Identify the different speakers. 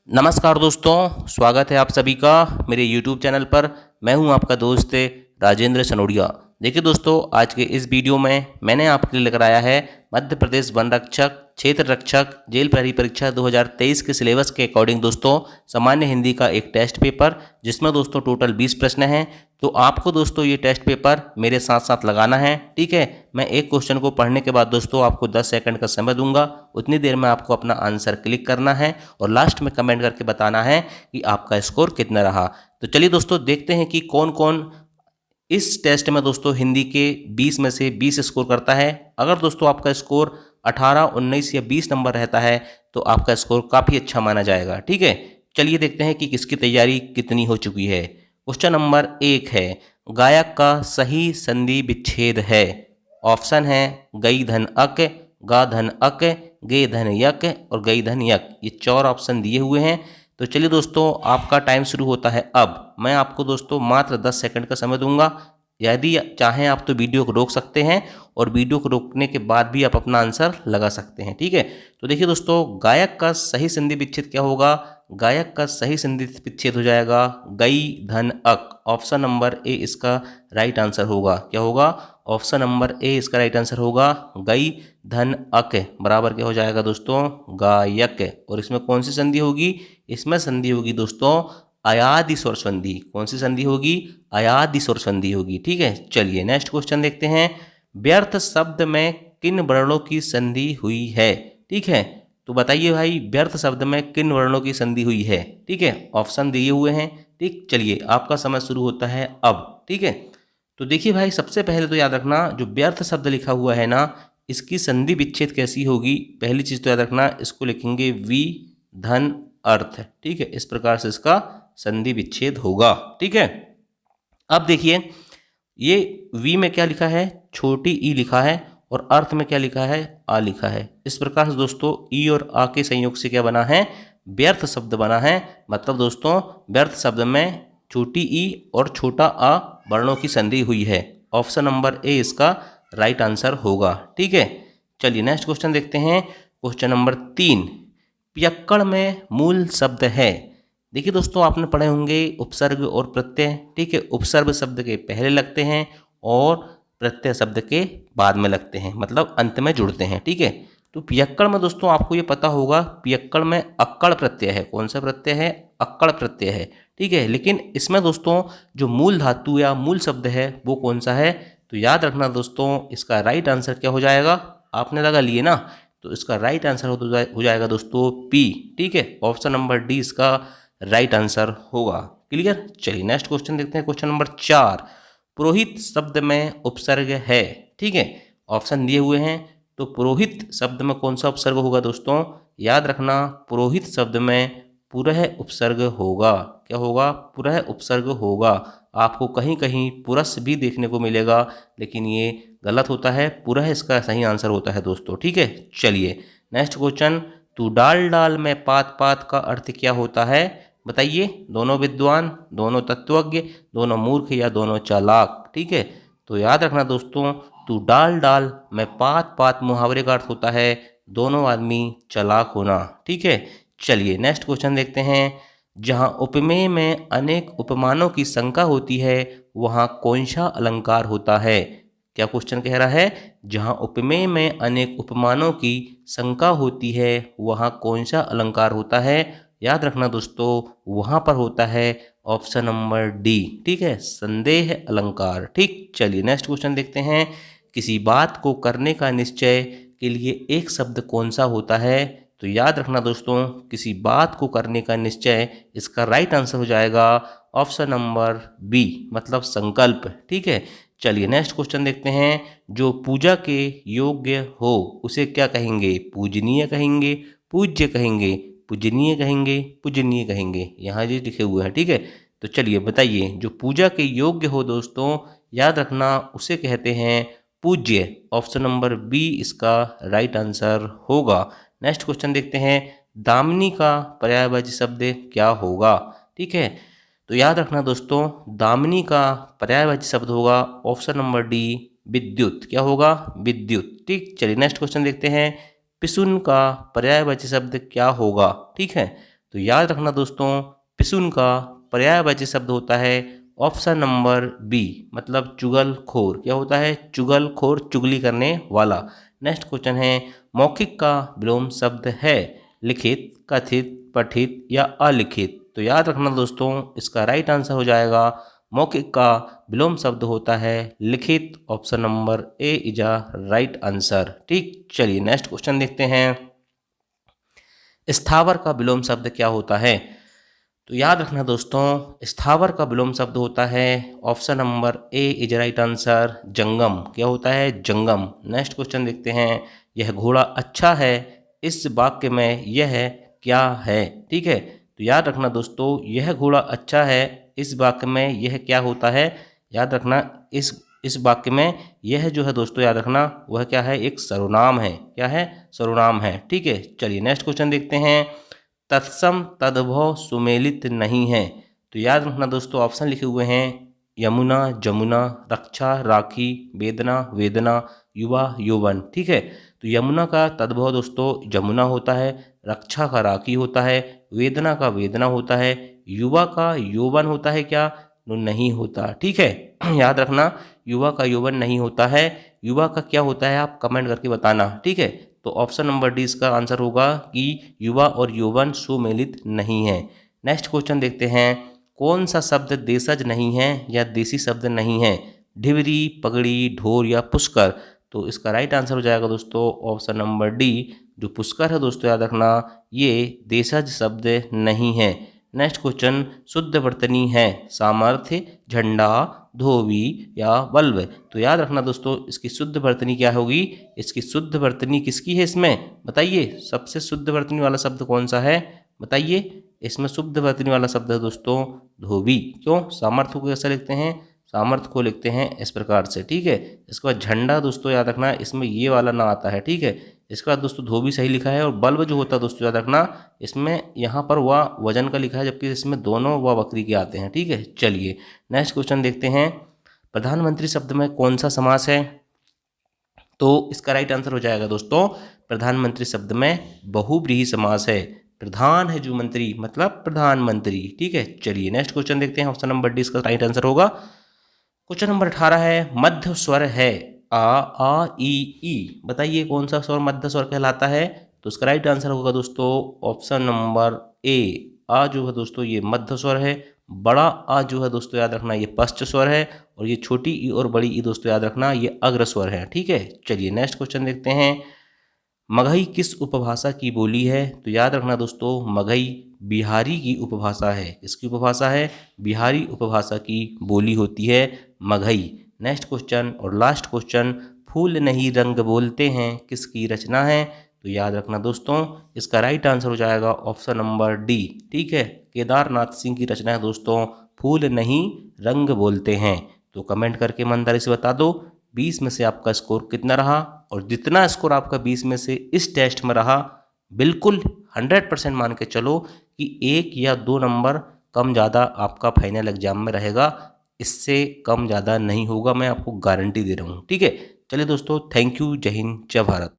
Speaker 1: नमस्कार दोस्तों, स्वागत है आप सभी का मेरे YouTube चैनल पर। मैं हूं आपका दोस्त राजेंद्र सनोडिया। देखिए दोस्तों, आज के इस वीडियो में मैंने आपके लिए लेकर आया है मध्य प्रदेश वन रक्षक क्षेत्र रक्षक जेल प्रहरी परीक्षा 2023 के सिलेबस के अकॉर्डिंग दोस्तों सामान्य हिंदी का एक टेस्ट पेपर, जिसमें दोस्तों टोटल 20 प्रश्न हैं। तो आपको दोस्तों ये टेस्ट पेपर मेरे साथ साथ लगाना है, ठीक है। मैं एक क्वेश्चन को पढ़ने के बाद दोस्तों आपको 10 सेकंड का समय दूंगा। उतनी देर में आपको अपना आंसर क्लिक करना है और लास्ट में कमेंट करके बताना है कि आपका स्कोर कितना रहा। तो चलिए दोस्तों देखते हैं कि कौन कौन इस टेस्ट में दोस्तों हिंदी के 20 में से 20 स्कोर करता है। अगर दोस्तों आपका स्कोर 18, 19 या 20 नंबर रहता है तो आपका स्कोर काफ़ी अच्छा माना जाएगा, ठीक है। चलिए देखते हैं कि किसकी तैयारी कितनी हो चुकी है। क्वेश्चन नंबर 1 है, गायक का सही संधि विच्छेद है। ऑप्शन है गई धन अक, गा धन अक, गे धन यक और गई धन यक। ये 4 ऑप्शन दिए हुए हैं। तो चलिए दोस्तों, आपका टाइम शुरू होता है अब। मैं आपको दोस्तों मात्र 10 सेकंड का समय दूंगा। यदि चाहें आप तो वीडियो को रोक सकते हैं और वीडियो को रोकने के बाद भी आप अपना आंसर लगा सकते हैं, ठीक है। तो देखिए दोस्तों, गायक का सही संधि विच्छेद क्या होगा? गायक का सही संधि विच्छेद हो जाएगा गई धन अक। ऑप्शन नंबर ए इसका राइट आंसर होगा। क्या होगा? ऑप्शन नंबर ए इसका राइट आंसर होगा गई धन अक बराबर क्या हो जाएगा दोस्तों? गायक। और इसमें कौन सी संधि होगी? इसमें संधि होगी दोस्तों अयादि स्वर संधि। कौन सी संधि होगी? अयादि स्वर संधि होगी, ठीक है। चलिए नेक्स्ट क्वेश्चन देखते हैं। व्यर्थ शब्द में किन वर्णों की संधि हुई है? ठीक है, तो बताइए भाई, व्यर्थ शब्द में किन वर्णों की संधि हुई है? ठीक है, ऑप्शन दिए हुए हैं, ठीक। चलिए आपका समय शुरू होता है अब, ठीक है। तो देखिए भाई, सबसे पहले तो याद रखना, जो व्यर्थ शब्द लिखा हुआ है ना, इसकी संधि विच्छेद कैसी होगी? पहली चीज तो याद रखना, इसको लिखेंगे वी धन अर्थ, ठीक है। इस प्रकार से इसका संधि विच्छेद होगा, ठीक है। अब देखिए, ये वी में क्या लिखा है? छोटी ई लिखा है। और अर्थ में क्या लिखा है? आ लिखा है। इस प्रकार से दोस्तों ई और आ के संयोग से क्या बना है? व्यर्थ शब्द बना है। मतलब दोस्तों व्यर्थ शब्द में छोटी ई और छोटा आ वर्णों की संधि हुई है। ऑप्शन नंबर ए इसका राइट आंसर होगा, ठीक है। चलिए नेक्स्ट क्वेश्चन देखते हैं। क्वेश्चन नंबर 3, पियक्कड़ में मूल शब्द है। देखिए दोस्तों, आपने पढ़े होंगे उपसर्ग और प्रत्यय, ठीक है। उपसर्ग शब्द के पहले लगते हैं और प्रत्यय शब्द के बाद में लगते हैं, मतलब अंत में जुड़ते हैं, ठीक है। तो पियक्कड़ में दोस्तों आपको ये पता होगा, पियक्कड़ में अक्कड़ प्रत्यय है। कौन सा प्रत्यय है? अक्कड़ प्रत्यय है, ठीक है। लेकिन इसमें दोस्तों जो मूल धातु या मूल शब्द है वो कौन सा है? तो याद रखना दोस्तों, इसका राइट आंसर क्या हो जाएगा? आपने लगा लिए ना, तो इसका राइट आंसर हो जाएगा दोस्तों पी, ठीक है। ऑप्शन नंबर डी इसका राइट आंसर होगा। क्लियर? चलिए नेक्स्ट क्वेश्चन देखते हैं। क्वेश्चन नंबर 4, पुरोहित शब्द में उपसर्ग है, ठीक है। ऑप्शन दिए हुए हैं, तो पुरोहित शब्द में कौन सा उपसर्ग होगा दोस्तों? याद रखना, पुरोहित शब्द में पुरः उपसर्ग होगा। क्या होगा? पुरः उपसर्ग होगा। आपको कहीं कहीं पुरस भी देखने को मिलेगा, लेकिन ये गलत होता है। पुरः इसका सही आंसर होता है दोस्तों, ठीक है। चलिए नेक्स्ट क्वेश्चन, तू डाल डाल में पात पात का अर्थ क्या होता है? बताइए। दोनों विद्वान, दोनों तत्वज्ञ, दोनों मूर्ख या दोनों चालाक, ठीक है। तो याद रखना दोस्तों, तू डाल डाल में पात पात मुहावरे का अर्थ होता है दोनों आदमी चालाक होना, ठीक है। चलिए नेक्स्ट क्वेश्चन देखते हैं। जहाँ उपमेय में अनेक उपमानों की शंका होती है वहाँ कौन सा अलंकार होता है? क्या क्वेश्चन कह रहा है? जहाँ उपमेय में अनेक उपमानों की शंका होती है वहाँ कौन सा अलंकार होता है? याद रखना दोस्तों, वहाँ पर होता है ऑप्शन नंबर डी, ठीक है, संदेह अलंकार, ठीक। चलिए नेक्स्ट क्वेश्चन देखते हैं। किसी बात को करने का निश्चय के लिए एक शब्द कौन सा होता है? तो याद रखना दोस्तों, किसी बात को करने का निश्चय, इसका राइट आंसर हो जाएगा ऑप्शन नंबर बी, मतलब संकल्प, ठीक है। चलिए नेक्स्ट क्वेश्चन देखते हैं। जो पूजा के योग्य हो उसे क्या कहेंगे? पूजनीय कहेंगे, पूज्य कहेंगे, पूजनीय कहेंगे, पूजनीय कहेंगे। यहाँ जी लिखे हुए हैं, ठीक है। तो चलिए बताइए, जो पूजा के योग्य हो दोस्तों, याद रखना उसे कहते हैं पूज्य। ऑप्शन नंबर बी इसका राइट आंसर होगा। नेक्स्ट क्वेश्चन देखते हैं। दामिनी का पर्यायवाची शब्द क्या होगा? ठीक है, तो याद रखना दोस्तों, दामिनी का पर्यायवाची शब्द होगा ऑप्शन नंबर डी, विद्युत। क्या होगा? विद्युत, ठीक। चलिए नेक्स्ट क्वेश्चन देखते हैं। पिसुन का पर्यायवाची शब्द क्या होगा? ठीक है, तो याद रखना दोस्तों, पिसून का पर्यायवाची शब्द होता है ऑप्शन नंबर बी, मतलब चुगलखोर। क्या होता है? चुगलखोर, चुगली करने वाला। नेक्स्ट क्वेश्चन है, मौखिक का विलोम शब्द है लिखित, कथित, पठित या अलिखित। तो याद रखना दोस्तों, इसका राइट आंसर हो जाएगा मौखिक का विलोम शब्द होता है लिखित। Option number A is a right answer. ठीक, चलिए नेक्स्ट क्वेश्चन देखते हैं, स्थावर का विलोम शब्द क्या होता है। तो याद रखना दोस्तों, स्थावर का विलोम शब्द होता है option number A is right answer जंगम। क्या होता है? जंगम। नेक्स्ट क्वेश्चन देखते हैं, यह घोड़ा अच्छा है, इस वाक्य में यह क्या है। ठीक है, तो याद रखना दोस्तों, यह घोड़ा अच्छा है, इस वाक्य में यह क्या होता है। याद रखना, इस वाक्य में यह जो है दोस्तों, याद रखना वह क्या है? एक सर्वनाम है। क्या है? सर्वनाम है। ठीक है, चलिए नेक्स्ट क्वेश्चन देखते हैं, तत्सम तद्भव सुमेलित नहीं है। तो याद रखना दोस्तों, ऑप्शन लिखे हुए हैं यमुना, जमुना, रक्षा, राखी, वेदना, वेदना, युवा, यौवन। ठीक है, तो यमुना का तद्भव दोस्तों जमुना होता है, रक्षा का राखी होता है, वेदना का वेदना होता है, युवा का यौवन होता है क्या? नहीं होता। ठीक है, याद रखना युवा का यौवन नहीं होता है। युवा का क्या होता है आप कमेंट करके बताना। ठीक है, तो ऑप्शन नंबर डी इसका आंसर होगा कि युवा और यौवन सुमेलित नहीं है। नेक्स्ट क्वेश्चन देखते हैं, कौन सा शब्द देशज नहीं है या देसी शब्द नहीं है। ढिबरी, पगड़ी, ढोर या पुष्कर। तो इसका राइट आंसर हो जाएगा दोस्तों ऑप्शन नंबर डी, जो पुष्कर है दोस्तों, याद रखना ये देशज शब्द नहीं है। नेक्स्ट क्वेश्चन, शुद्ध वर्तनी है सामर्थ्य, झंडा, धोबी या बल्ब। तो याद रखना दोस्तों, इसकी शुद्ध वर्तनी क्या होगी। इसकी शुद्ध वर्तनी किसकी है इसमें बताइए। सबसे शुद्ध वर्तनी वाला शब्द कौन सा है बताइए। इसमें शुद्ध वर्तनी वाला शब्द है दोस्तों धोबी। क्यों? सामर्थ्य को कैसे लिखते हैं? सामर्थ्य को लिखते हैं इस प्रकार से। ठीक है, इसके बाद झंडा दोस्तों याद रखना इसमें ये वाला ना आता है। ठीक है, इसके बाद दोस्तों धोबी सही लिखा है, और बल्ब जो होता है दोस्तों याद रखना इसमें यहाँ पर वह वजन का लिखा है, जबकि इसमें दोनों वह बकरी के आते हैं। ठीक है, चलिए नेक्स्ट क्वेश्चन देखते हैं, प्रधानमंत्री शब्द में कौन सा समास है। तो इसका राइट आंसर हो जाएगा दोस्तों, प्रधानमंत्री शब्द में बहुव्रीहि समास है। प्रधान है जो मंत्री, मतलब प्रधानमंत्री। ठीक है, चलिए नेक्स्ट क्वेश्चन देखते हैं, ऑप्शन नंबर डी इसका राइट आंसर होगा। क्वेश्चन नंबर 18 है, मध्य स्वर है आ ई ई। बताइए कौन सा स्वर मध्य स्वर कहलाता है। तो इसका राइट आंसर होगा दोस्तों ऑप्शन नंबर ए, आ जो है दोस्तों ये मध्य स्वर है। बड़ा आ जो है दोस्तों याद रखना ये पश्च स्वर है, और ये छोटी ई और बड़ी ई दोस्तों याद रखना ये अग्र स्वर है। ठीक है, चलिए नेक्स्ट क्वेश्चन देखते हैं, मगही किस उपभाषा की बोली है। तो याद रखना दोस्तों, मगही बिहारी की उपभाषा है। किसकी उपभाषा है? बिहारी उपभाषा की बोली होती है मगही। नेक्स्ट क्वेश्चन और लास्ट क्वेश्चन, फूल नहीं रंग बोलते हैं किसकी रचना है। तो याद रखना दोस्तों, इसका राइट आंसर हो जाएगा ऑप्शन नंबर डी। ठीक है, केदारनाथ सिंह की रचना है दोस्तों, फूल नहीं रंग बोलते हैं। तो कमेंट करके ईमानदारी से बता दो 20 में से आपका स्कोर कितना रहा, और जितना स्कोर आपका 20 में से इस टेस्ट में रहा, बिल्कुल 100% मान के चलो कि 1 या 2 नंबर कम ज़्यादा आपका फाइनल एग्जाम में रहेगा। इससे कम ज़्यादा नहीं होगा, मैं आपको गारंटी दे रहा हूँ। ठीक है, चलिए दोस्तों, थैंक यू, जय हिंद, जय भारत।